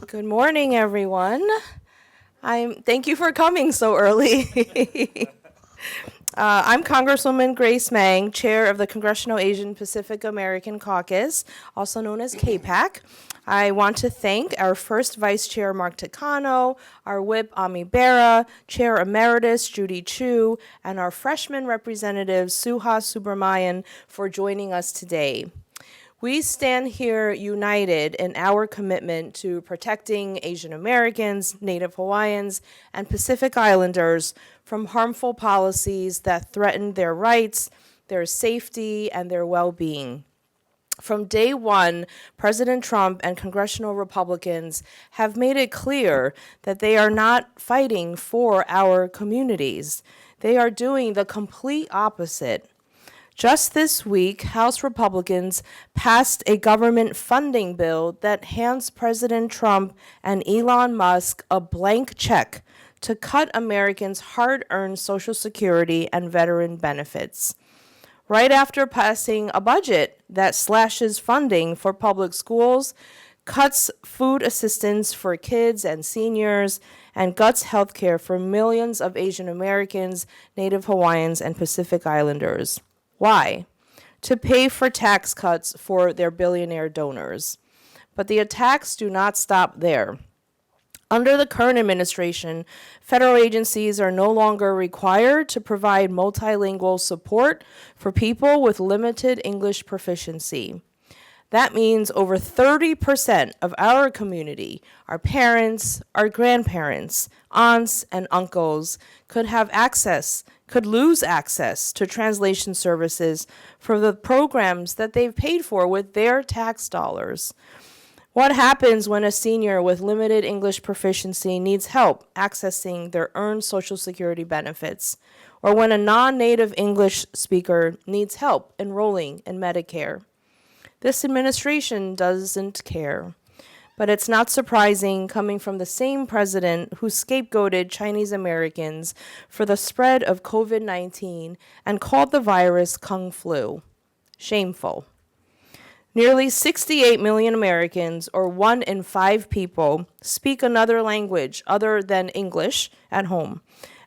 Good morning, everyone. Thank you for coming so early. I'm Congresswoman Grace Meng, Chair of the Congressional Asian Pacific American Caucus, also known as CAPAC. I want to thank our first Vice Chair, Mark Takano, our Whip, Ami Bera, Chair Emeritus, Judy Chu, and our freshman representative, Suha Subramanian, for joining us today. We stand here united in our commitment to protecting Asian Americans, Native Hawaiians, and Pacific Islanders from harmful policies that threaten their rights, their safety, and their well-being. From day one, President Trump and congressional Republicans have made it clear that they are not fighting for our communities. They are doing the complete opposite. Just this week, House Republicans passed a government funding bill that hands President Trump and Elon Musk a blank check to cut Americans' hard-earned Social Security and veteran benefits. Right after passing a budget that slashes funding for public schools, cuts food assistance for kids and seniors, and guts health care for millions of Asian Americans, Native Hawaiians, and Pacific Islanders. Why? To pay for tax cuts for their billionaire donors. But the attacks do not stop there. Under the current administration, federal agencies are no longer required to provide multilingual support for people with limited English proficiency. That means over 30% of our community, our parents, our grandparents, aunts, and uncles, could lose access to translation services for the programs that they've paid for with their tax dollars. What happens when a senior with limited English proficiency needs help accessing their earned Social Security benefits, or when a non-native English speaker needs help enrolling in Medicare? This administration doesn't care. But it's not surprising coming from the same president who scapegoated Chinese Americans for the spread of COVID-19 and called the virus Kung Flu. Shameful. Nearly 68 million Americans, or 1 in 5 people, speak another language other than English at home.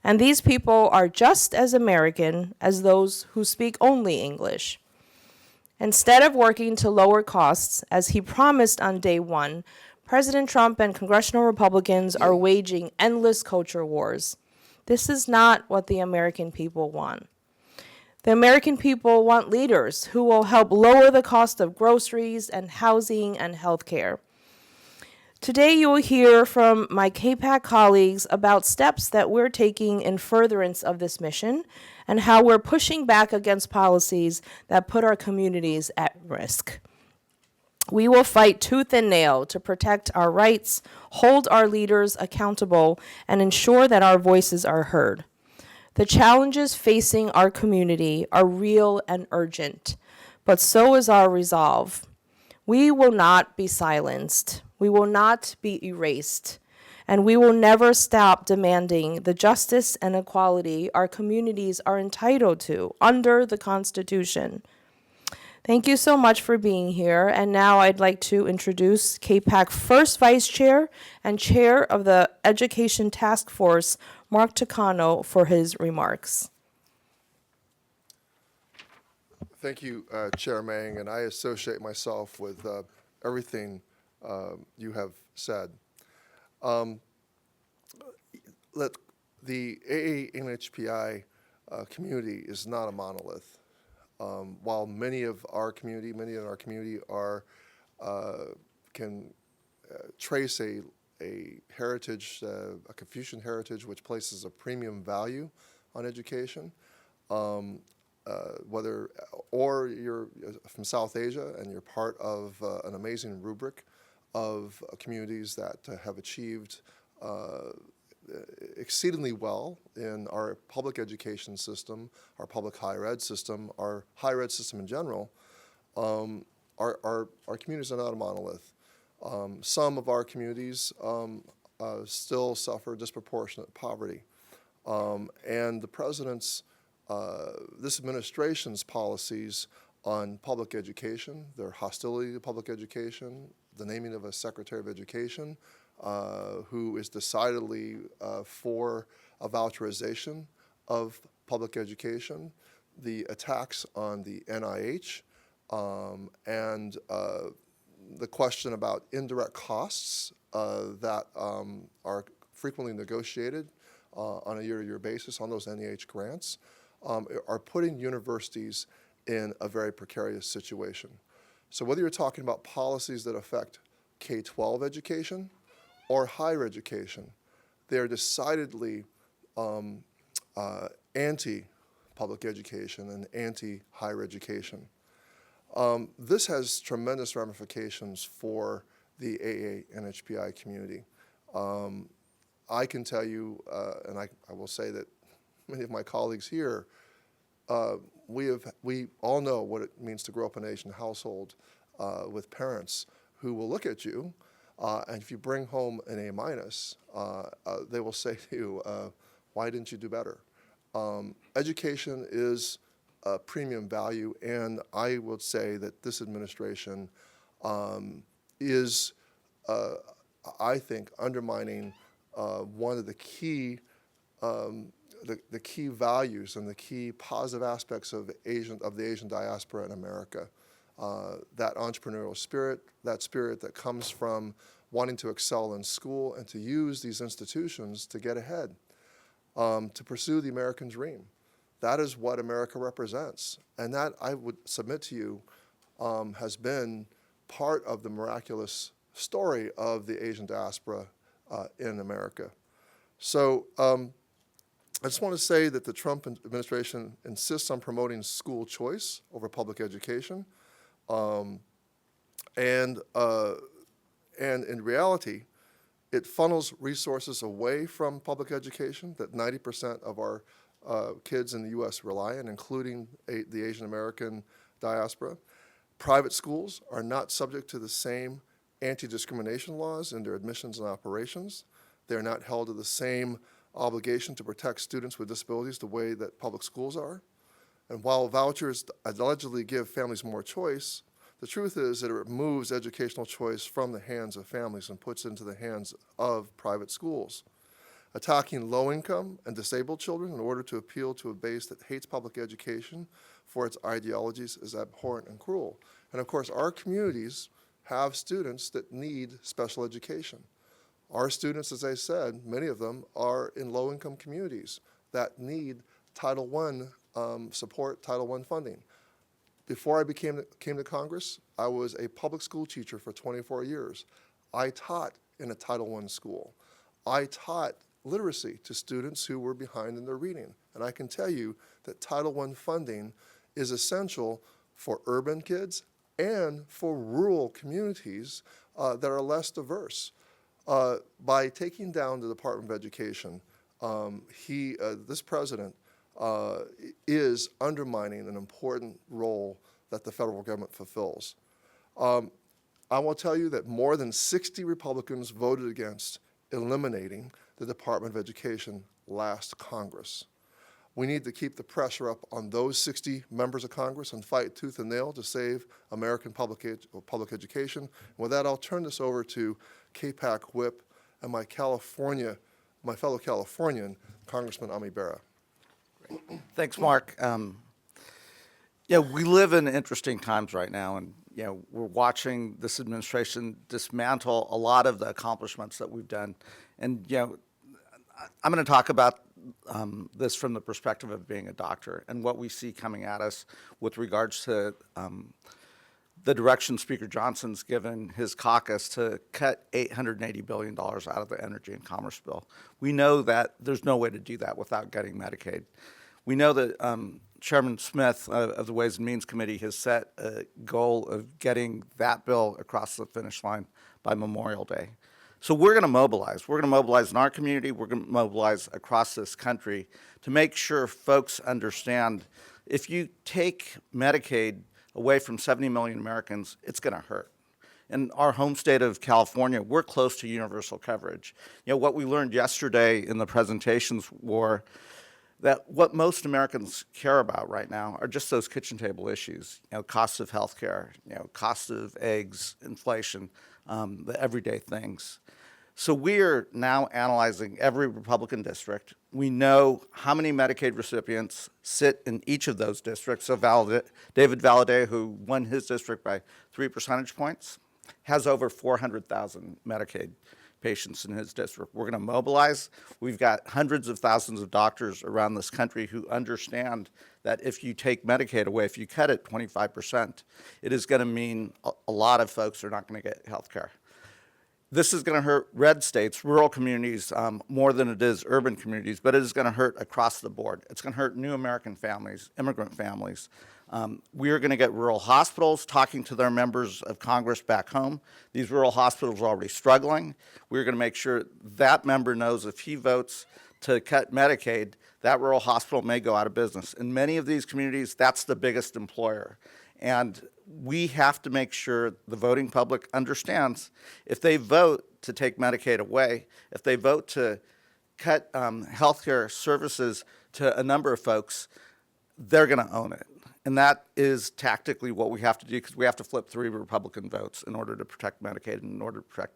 And these people are just as American as those who speak only English. Instead of working to lower costs, as he promised on day one, President Trump and congressional Republicans are waging endless culture wars. This is not what the American people want. The American people want leaders who will help lower the cost of groceries and housing and health care. Today you will hear from my CAPAC colleagues about steps that we're taking in furtherance of this mission and how we're pushing back against policies that put our communities at risk. We will fight tooth and nail to protect our rights, hold our leaders accountable, and ensure that our voices are heard. The challenges facing our community are real and urgent, but so is our resolve. We will not be silenced. We will not be erased. And we will never stop demanding the justice and equality our communities are entitled to under the Constitution. Thank you so much for being here. And now I'd like to introduce CAPAC first Vice Chair and Chair of the Education Task Force, Mark Takano, for his remarks. Thank you, Chair Meng, and I associate myself with everything you have said. The AANHPI community is not a monolith. While many in our community can trace a heritage, a Confucian heritage, which places a premium value on education, whether or you're from South Asia and you're part of an amazing rubric of communities that have achieved exceedingly well in our public education system, our public higher ed system, our higher ed system in general, our communities are not a monolith. Some of our communities still suffer disproportionate poverty. And the president's, this administration's policies on public education, their hostility to public education, the naming of a Secretary of Education, who is decidedly for a voucherization of public education, the attacks on the NIH, and the question about indirect costs that are frequently negotiated on a year-to-year basis on those NIH grants are putting universities in a very precarious situation. So whether you're talking about policies that affect K-12 education or higher education, they're decidedly anti-public education and anti-higher education. This has tremendous ramifications for the AANHPI community. I can tell you, and I will say that many of my colleagues here, we all know what it means to grow up in an Asian household with parents who will look at you, and if you bring home an A-, they will say to you, why didn't you do better? Education is a premium value, and I would say that this administration is, I think, undermining one of the key the key values and the key positive aspects of the Asian diaspora in America. That entrepreneurial spirit, that spirit that comes from wanting to excel in school and to use these institutions to get ahead, to pursue the American dream. That is what America represents. And that, I would submit to you, has been part of the miraculous story of the Asian diaspora in America. So I just want to say that the Trump administration insists on promoting school choice over public education. And in reality, it funnels resources away from public education that 90% of our kids in the U.S. rely on, including the Asian American diaspora. Private schools are not subject to the same anti-discrimination laws in their admissions and operations. They're not held to the same obligation to protect students with disabilities the way that public schools are. And while vouchers allegedly give families more choice, the truth is that it removes educational choice from the hands of families and puts it into the hands of private schools. Attacking low-income and disabled children in order to appeal to a base that hates public education for its ideologies is abhorrent and cruel. And of course, our communities have students that need special education. Our students, as I said, many of them are in low-income communities that need Title I support, Title I funding. Before I came to Congress, I was a public school teacher for 24 years. I taught in a Title I school. I taught literacy to students who were behind in their reading. And I can tell you that Title I funding is essential for urban kids and for rural communities that are less diverse. By taking down the Department of Education, this president is undermining an important role that the federal government fulfills. I will tell you that more than 60 Republicans voted against eliminating the Department of Education last Congress. We need to keep the pressure up on those 60 members of Congress and fight tooth and nail to save American public education. And with that, I'll turn this over to CAPAC Whip and my fellow Californian, Congressman Ami Bera. Thanks, Mark. We live in interesting times right now, and we're watching this administration dismantle a lot of the accomplishments that we've done. And I'm going to talk about this from the perspective of being a doctor and what we see coming at us with regards to the direction Speaker Johnson's given his caucus to cut $880 billion out of the Energy and Commerce bill. We know that there's no way to do that without getting Medicaid. We know that Chairman Smith of the Ways and Means Committee has set a goal of getting that bill across the finish line by Memorial Day. So we're going to mobilize. We're going to mobilize in our community. We're going to mobilize across this country to make sure folks understand if you take Medicaid away from 70 million Americans, it's going to hurt. In our home state of California, we're close to universal coverage. What we learned yesterday in the presentations were that what most Americans care about right now are just those kitchen table issues, costs of health care, cost of eggs, inflation, the everyday things. So we are now analyzing every Republican district. We know how many Medicaid recipients sit in each of those districts. So David Valadez, who won his district by 3 percentage points, has over 400,000 Medicaid patients in his district. We're going to mobilize. We've got hundreds of thousands of doctors around this country who understand that if you take Medicaid away, if you cut it 25%, it is going to mean a lot of folks are not going to get health care. This is going to hurt red states, rural communities, more than it is urban communities, but it is going to hurt across the board. It's going to hurt new American families, immigrant families. We are going to get rural hospitals talking to their members of Congress back home. These rural hospitals are already struggling. We're going to make sure that member knows if he votes to cut Medicaid, that rural hospital may go out of business. In many of these communities, that's the biggest employer. And we have to make sure the voting public understands if they vote to take Medicaid away, if they vote to cut health care services to a number of folks, they're going to own it. And that is tactically what we have to do, because we have to flip 3 Republican votes in order to protect Medicaid and in order to protect.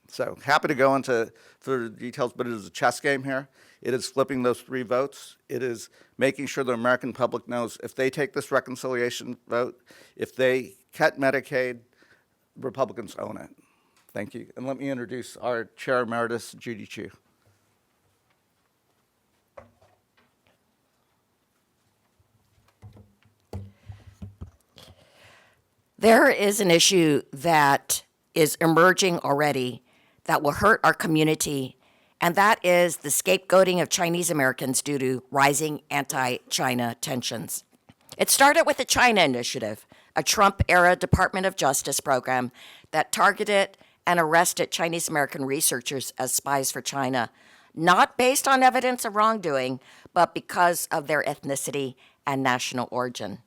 So happy to go into further details, but it is a chess game here. It is flipping those 3 votes. It is making sure the American public knows if they take this reconciliation vote, if they cut Medicaid, Republicans own it. Thank you. And let me introduce our Chair Emeritus, Judy Chu. There is an issue that is emerging already that will hurt our community, and that is the scapegoating of Chinese Americans due to rising anti-China tensions. It started with the China Initiative, a Trump-era Department of Justice program that targeted and arrested Chinese American researchers as spies for China, not based on evidence of wrongdoing, but because of their ethnicity and national origin.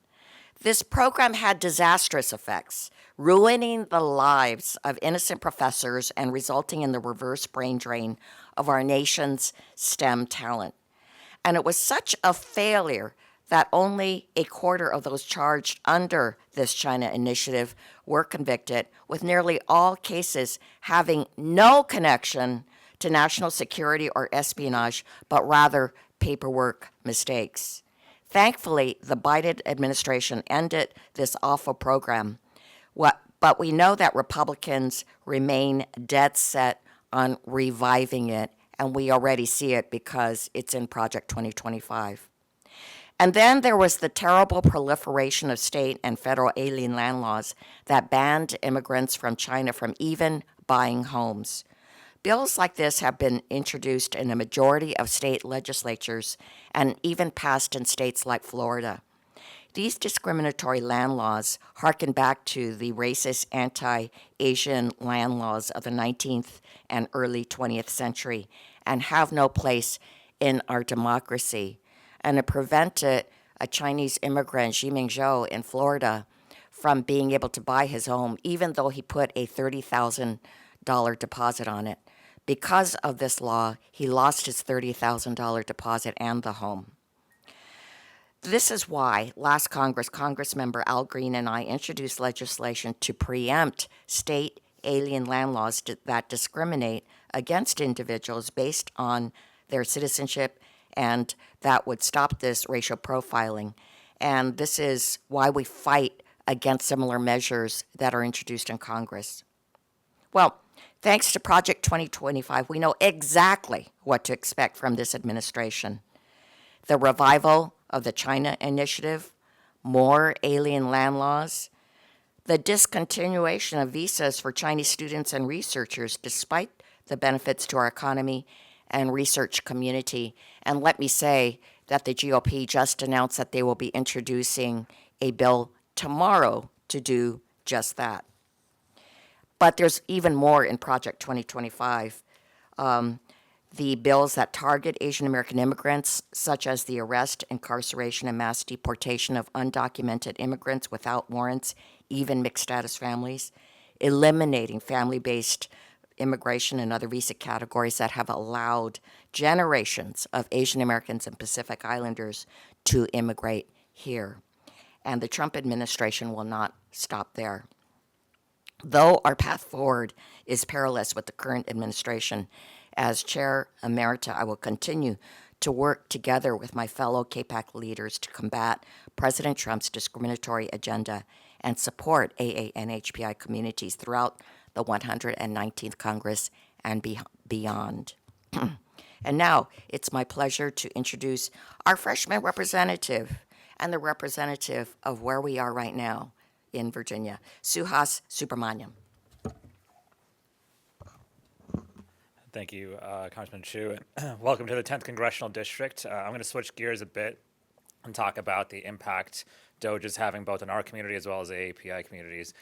This program had disastrous effects, ruining the lives of innocent professors and resulting in the reverse brain drain of our nation's STEM talent. And it was such a failure that only a quarter of those charged under this China Initiative were convicted, with nearly all cases having no connection to national security or espionage, but rather paperwork mistakes. Thankfully, the Biden administration ended this awful program, but we know that Republicans remain dead set on reviving it, and we already see it because it's in Project 2025. And then there was the terrible proliferation of state and federal alien land laws that banned immigrants from China from even buying homes. Bills like this have been introduced in a majority of state legislatures and even passed in states like Florida. These discriminatory land laws harken back to the racist anti-Asian land laws of the 19th and early 20th century and have no place in our democracy. And it prevented a Chinese immigrant, Ximing Zhou, in Florida from being able to buy his home, even though he put a $30,000 deposit on it. Because of this law, he lost his $30,000 deposit and the home. This is why last Congress, Congressmember Al Green and I introduced legislation to preempt state alien land laws that discriminate against individuals based on their citizenship, and that would stop this racial profiling. And this is why we fight against similar measures that are introduced in Congress. Well, thanks to Project 2025, we know exactly what to expect from this administration. The revival of the China Initiative, more alien land laws, the discontinuation of visas for Chinese students and researchers despite the benefits to our economy and research community. And let me say that the GOP just announced that they will be introducing a bill tomorrow to do just that. But there's even more in Project 2025. The bills that target Asian American immigrants, such as the arrest, incarceration, and mass deportation of undocumented immigrants without warrants, even mixed status families, eliminating family-based immigration and other visa categories that have allowed generations of Asian Americans and Pacific Islanders to immigrate here. And the Trump administration will not stop there. Though our path forward is perilous with the current administration, as Chair Emerita, I will continue to work together with my fellow CAPAC leaders to combat President Trump's discriminatory agenda and support AANHPI communities throughout the 119th Congress and beyond. And now it's my pleasure to introduce our freshman representative and the representative of where we are right now in Virginia, Suhas Subramaniam. Thank you, Congressman Chu. Welcome to the 10th Congressional District. I'm going to switch gears a bit and talk about the impact DOGE is having both in our community as well as AAPI communities.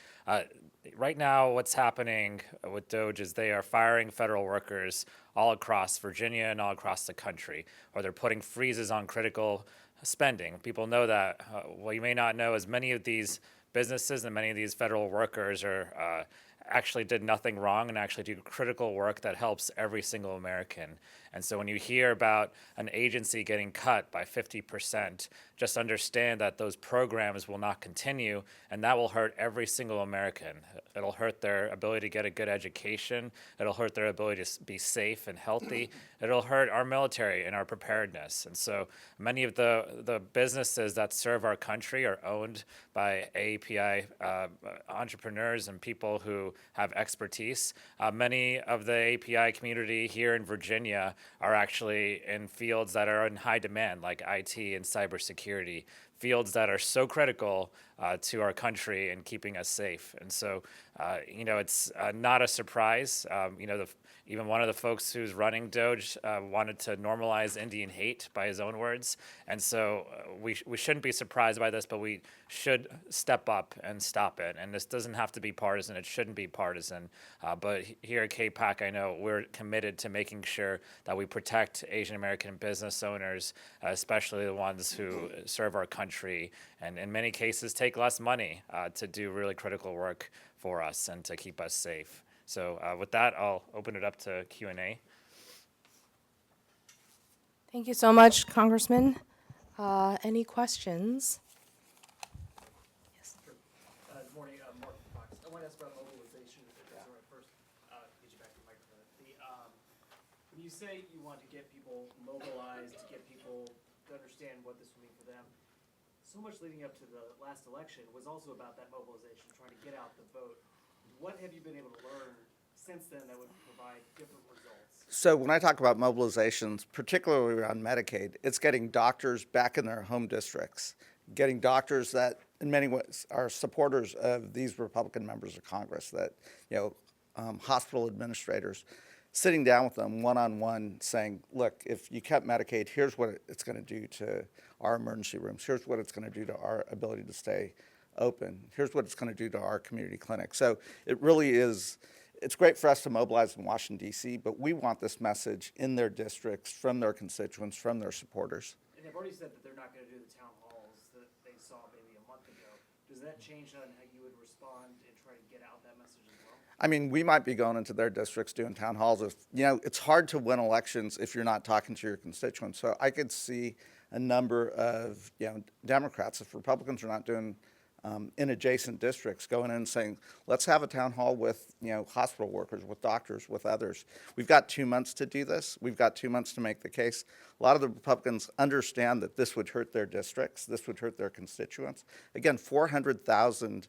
Right now, what's happening with DOGE is they are firing federal workers all across Virginia and all across the country, or they're putting freezes on critical spending. People know that. What you may not know is many of these businesses and many of these federal workers are actually did nothing wrong and actually do critical work that helps every single American. And so when you hear about an agency getting cut by 50%, just understand that those programs will not continue, and that will hurt every single American. It'll hurt their ability to get a good education. It'll hurt their ability to be safe and healthy. It'll hurt our military and our preparedness. And so many of the businesses that serve our country are owned by AAPI entrepreneurs and people who have expertise. Many of the API community here in Virginia are actually in fields that are in high demand, like IT and cybersecurity, fields that are so critical to our country and keeping us safe. And so, it's not a surprise. Even one of the folks who's running DOGE wanted to normalize Indian hate by his own words. And so we shouldn't be surprised by this, but we should step up and stop it. And this doesn't have to be partisan. It shouldn't be partisan. But here at CAPAC, I know we're committed to making sure that we protect Asian American business owners, especially the ones who serve our country, and in many cases take less money to do really critical work for us and to keep us safe. So with that, I'll open it up to Q&A. Thank you so much, Congressman. Any questions? Yes. Good morning, Mark Fox. I want to ask about mobilization, if that's all right first. Get you back to the microphone. When you say you want to get people mobilized, to get people to understand what this will mean for them, so much leading up to the last election was also about that mobilization, trying to get out the vote. What have you been able to learn since then that would provide different results? So when I talk about mobilizations, particularly around Medicaid, it's getting doctors back in their home districts, getting doctors that in many ways are supporters of these Republican members of Congress, that, hospital administrators, sitting down with them one-on-one saying, look, if you kept Medicaid, here's what it's going to do to our emergency rooms. Here's what it's going to do to our ability to stay open. Here's what it's going to do to our community clinic. So it really is, it's great for us to mobilize in Washington, D.C., but we want this message in their districts, from their constituents, from their supporters. And they've already said that they're not going to do the town halls that they saw maybe a month ago. Does that change on how you would respond and try to get out that message as well? I mean, we might be going into their districts doing town halls. It's hard to win elections if you're not talking to your constituents. So I could see a number of, Democrats, if Republicans are not doing in adjacent districts, going in and saying, let's have a town hall with, hospital workers, with doctors, with others. We've got 2 months to do this. We've got 2 months to make the case. A lot of the Republicans understand that this would hurt their districts. This would hurt their constituents. Again, 400,000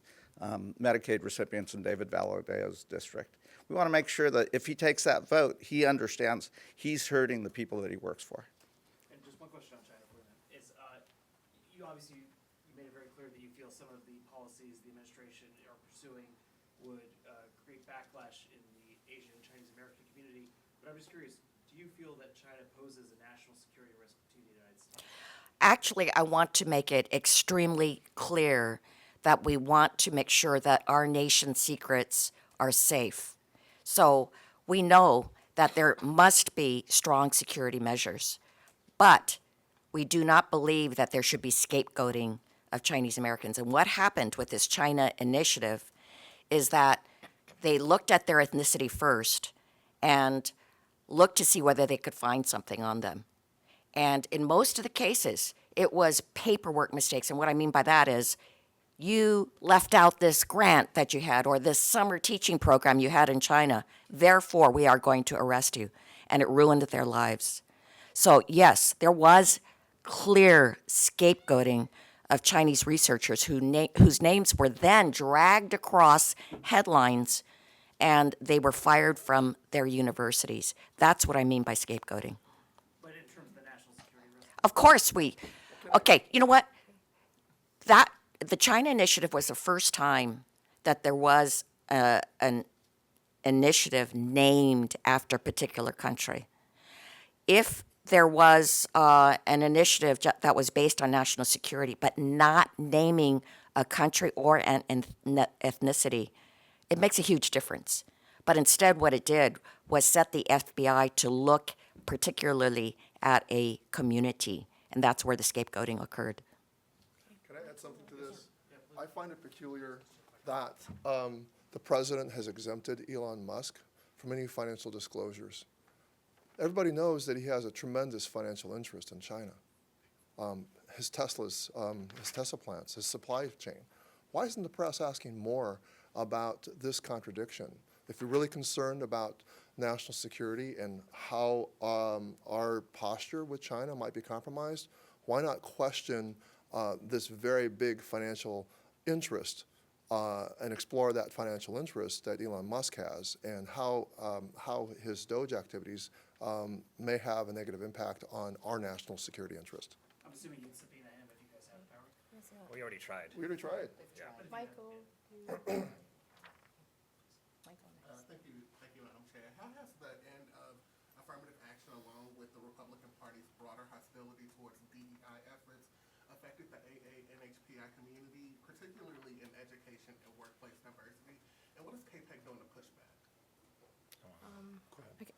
Medicaid recipients in David Valladeo's district. We want to make sure that if he takes that vote, he understands he's hurting the people that he works for. And just one question on China for them is, you obviously made it very clear that you feel some of the policies the administration are pursuing would create backlash in the Asian and Chinese American community. But I'm just curious, do you feel that China poses a national security risk to the United States? Actually, I want to make it extremely clear that we want to make sure that our nation's secrets are safe. So we know that there must be strong security measures, but we do not believe that there should be scapegoating of Chinese Americans. And what happened with this China initiative is that they looked at their ethnicity first and looked to see whether they could find something on them. And in most of the cases, it was paperwork mistakes. And what I mean by that is you left out this grant that you had or this summer teaching program you had in China. Therefore, we are going to arrest you. And it ruined their lives. So, yes, there was clear scapegoating of Chinese researchers whose names were then dragged across headlines and they were fired from their universities. That's what I mean by scapegoating. But in terms of the national security risk, Of course, okay, you know what? The China initiative was the first time that there was an initiative named after a particular country. If there was an initiative that was based on national security, but not naming a country or an ethnicity, it makes a huge difference. But instead, what it did was set the FBI to look particularly at a community, and that's where the scapegoating occurred. Can I add something to this? I find it peculiar that the president has exempted Elon Musk from any financial disclosures. Everybody knows that he has a tremendous financial interest in China. His Tesla plants, his supply chain. Why isn't the press asking more about this contradiction? If you're really concerned about national security and how our posture with China might be compromised, why not question this very big financial interest and explore that financial interest that Elon Musk has and how his Doge activities may have a negative impact on our national security interest. I'm assuming you'd subpoena him if you guys have the power. We already tried. We already tried. Michael. Thank you, Madam Chair. How has the end of affirmative action, along with the Republican Party's broader hostility towards DEI efforts, affected the AANHPI community, particularly in education and workplace diversity? And what is CAPAC doing to push back?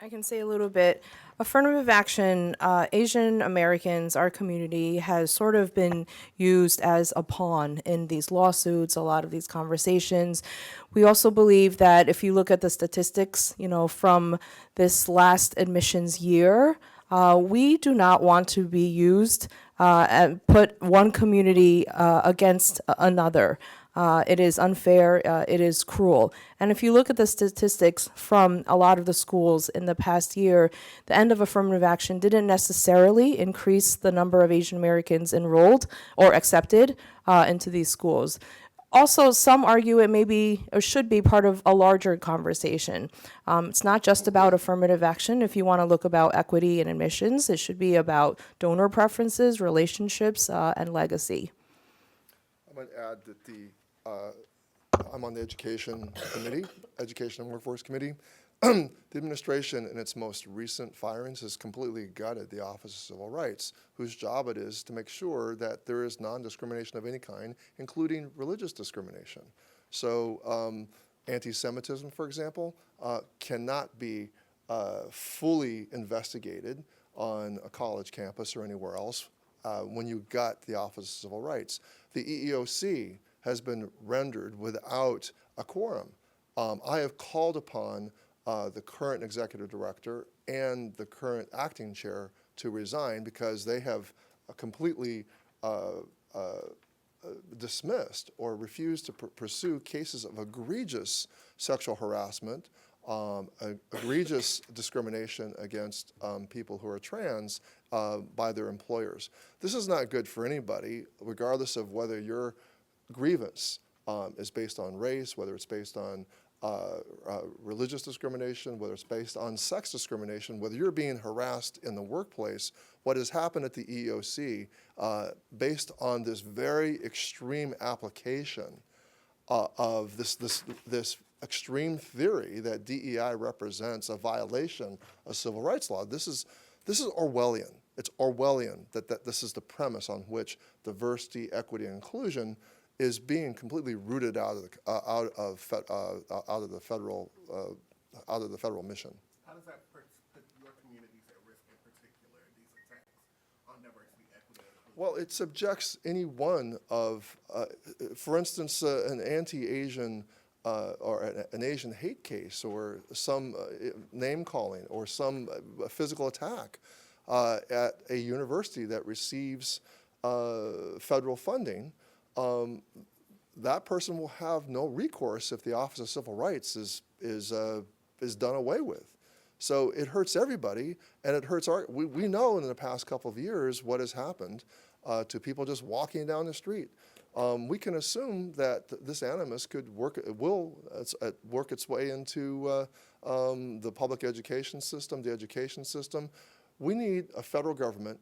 I can say a little bit. Affirmative action, Asian Americans, our community, has sort of been used as a pawn in these lawsuits, a lot of these conversations. We also believe that if you look at the statistics, from this last admissions year, we do not want to be used and put one community against another. It is unfair, it is cruel. And if you look at the statistics from a lot of the schools in the past year, the end of affirmative action didn't necessarily increase the number of Asian Americans enrolled or accepted into these schools. Also, some argue it may be or should be part of a larger conversation. It's not just about affirmative action. If you want to look about equity and admissions, it should be about donor preferences, relationships, and legacy. I might add that I'm on the Education Committee, Education and Workforce Committee. The administration, in its most recent firings, has completely gutted the Office of Civil Rights, whose job it is to make sure that there is non-discrimination of any kind, including religious discrimination. So anti-Semitism, for example, cannot be fully investigated on a college campus or anywhere else when you gut the Office of Civil Rights. The EEOC has been rendered without a quorum. I have called upon the current executive director and the current acting chair to resign because they have completely dismissed or refused to pursue cases of egregious sexual harassment, egregious discrimination against people who are trans by their employers. This is not good for anybody, regardless of whether your grievance is based on race, whether it's based on religious discrimination, whether it's based on sex discrimination, whether you're being harassed in the workplace. What has happened at the EEOC, based on this very extreme application of this extreme theory that DEI represents a violation of civil rights law, this is Orwellian. It's Orwellian that this is the premise on which diversity, equity, and inclusion is being completely rooted out of the federal mission. How does that put your communities at risk, in particular, these attacks on diversity, equity, and inclusion? Well, it subjects any one of, for instance, an anti-Asian or an Asian hate case or some name calling or some physical attack at a university that receives federal funding. that person will have no recourse if the Office of Civil Rights is done away with. So it hurts everybody, and it hurts we know in the past couple of years what has happened to people just walking down the street. We can assume that this animus could work its way into the public education system, the education system. We need a federal government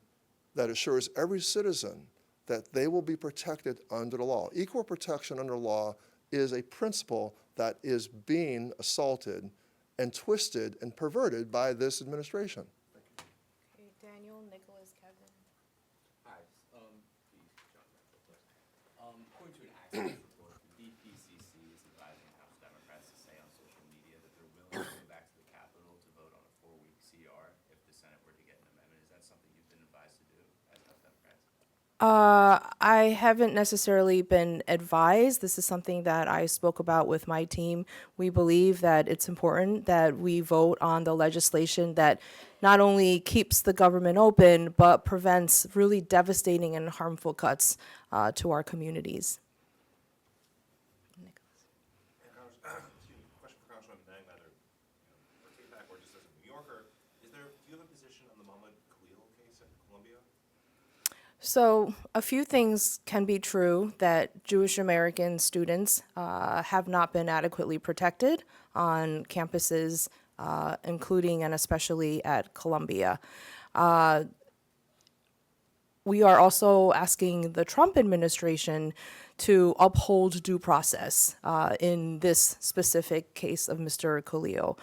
that assures every citizen that they will be protected under the law. Equal protection under law is a principle that is being assaulted and twisted and perverted by this administration. Okay, Daniel, Nicholas, Kevin. Hi, please, John Mitchell first. According to an Axios report, the DPCC is advising House Democrats to say on social media that they're willing to go back to the Capitol to vote on a 4-week CR if the Senate were to get an amendment. Is that something you've been advised to do as House Democrats? I haven't necessarily been advised. This is something that I spoke about with my team. We believe that it's important that we vote on the legislation that not only keeps the government open, but prevents really devastating and harmful cuts to our communities. Excuse me, question for Congressman Mang, either for CAPAC or just as a New Yorker. Do you have a position on the Mohammed Khalil case in Colombia? So a few things can be true, that Jewish American students have not been adequately protected on campuses, including and especially at Columbia. We are also asking the Trump administration to uphold due process in this specific case of Mr. Khalil.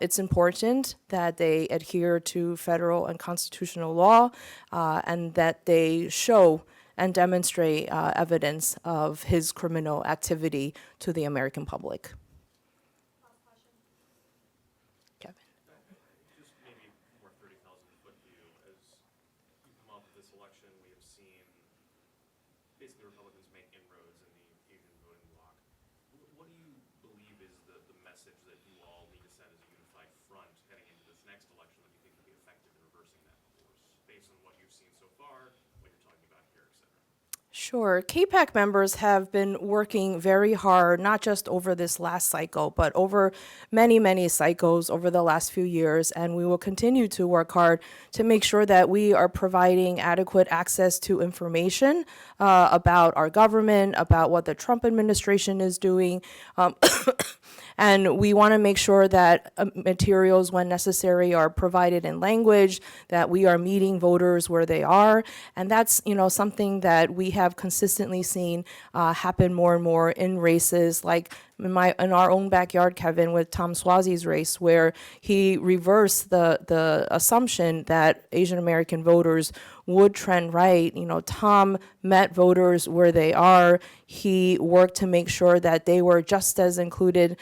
It's important that they adhere to federal and constitutional law and that they show and demonstrate evidence of his criminal activity to the American public. Kevin. Just maybe more 30,000 foot view. As you come up with this election, we have seen basically Republicans make inroads in the Asian voting bloc. What do you believe is the message that you all need to send as a unified front heading into this next election that you think will be effective in reversing that course, based on what you've seen so far, what you're talking about here, et cetera? Sure. CAPAC members have been working very hard, not just over this last cycle, but over many, many cycles over the last few years. And we will continue to work hard to make sure that we are providing adequate access to information about our government, about what the Trump administration is doing. And we want to make sure that materials, when necessary, are provided in language, that we are meeting voters where they are. And that's, something that we have consistently seen happen more and more in races like in our own backyard, Kevin, with Tom Suozzi's race, where he reversed the assumption that Asian American voters would trend right. Tom met voters where they are. He worked to make sure that they were just as included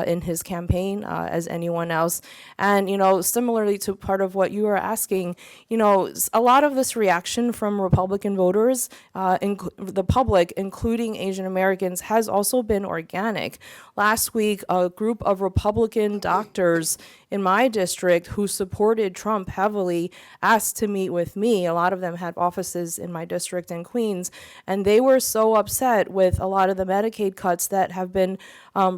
in his campaign as anyone else. And, similarly to part of what you were asking, a lot of this reaction from Republican voters, the public, including Asian Americans, has also been organic. Last week, a group of Republican doctors in my district who supported Trump heavily asked to meet with me. A lot of them had offices in my district in Queens, and they were so upset with a lot of the Medicaid cuts that have been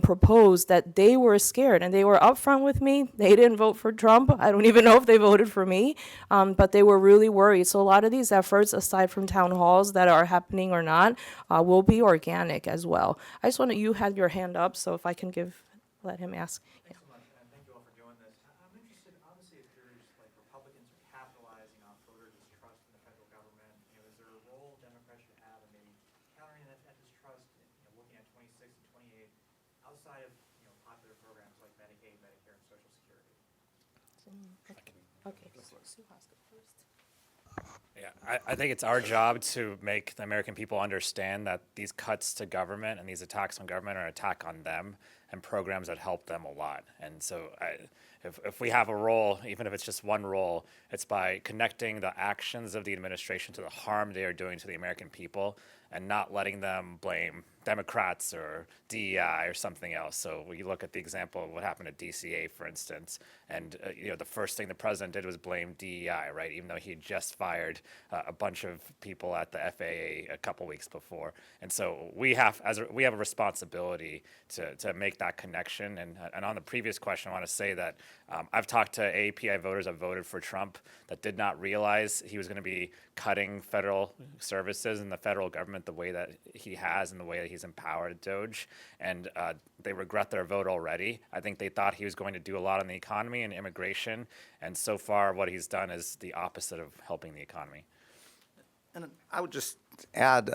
proposed that they were scared, and they were upfront with me. They didn't vote for Trump. I don't even know if they voted for me, but they were really worried. So a lot of these efforts, aside from town halls that are happening or not, will be organic as well. I just you had your hand up, so if I can let him ask. Thanks so much, and thank you all for doing this. I'm interested, obviously, if there's, Republicans are capitalizing on voter distrust in the federal government, is there a role Democrats should have in maybe countering that distrust, looking at 26 and 28, outside of, popular programs like Medicaid, Medicare, and Social Security? Okay, Sue Hoskins first. Yeah, I think it's our job to make the American people understand that these cuts to government and these attacks on government are an attack on them. and programs that help them a lot. And so if we have a role, even if it's just one role, it's by connecting the actions of the administration to the harm they are doing to the American people and not letting them blame Democrats or DEI or something else. So we look at the example of what happened at DCA, for instance, and the first thing the president did was blame DEI, right? Even though he had just fired a bunch of people at the FAA a couple weeks before. And so we have a responsibility to make that connection. And on the previous question, I want to say that I've talked to AAPI voters that voted for Trump that did not realize he was going to be cutting federal services and the federal government the way that he has and the way that he's empowered DOJ, and they regret their vote already. I think they thought he was going to do a lot on the economy and immigration, and so far what he's done is the opposite of helping the economy. And I would just add,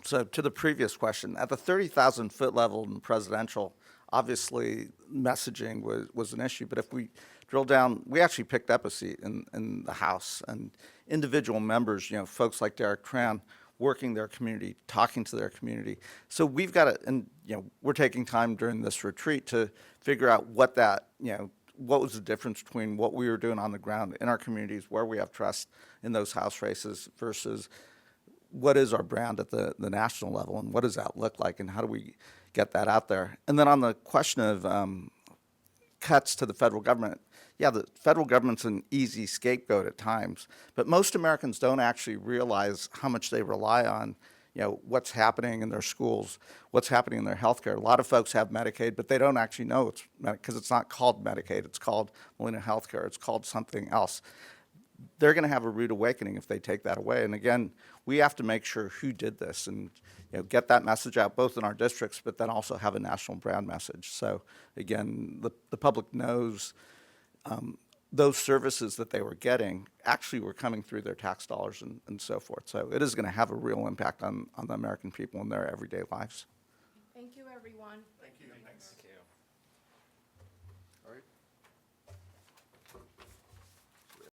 so to the previous question, at the 30,000 foot level in presidential, obviously messaging was an issue, but if we drill down, we actually picked up a seat in the House, and individual members, folks like Derek Tran, working their community, talking to their community. So we've got to, and we're taking time during this retreat to figure out what that, what was the difference between what we were doing on the ground in our communities, where we have trust in those House races versus what is our brand at the national level, and what does that look like, and how do we get that out there? And then on the question of cuts to the federal government, yeah, the federal government's an easy scapegoat at times, but most Americans don't actually realize how much they rely on, what's happening in their schools, what's happening in their healthcare. A lot of folks have Medicaid, but they don't actually know it's because it's not called Medicaid. It's called Molina Healthcare. It's called something else. They're going to have a rude awakening if they take that away. And again, we have to make sure who did this and get that message out both in our districts, but then also have a national brand message. So again, the public knows those services that they were getting actually were coming through their tax dollars and so forth. So it is going to have a real impact on the American people in their everyday lives. Thank you, everyone.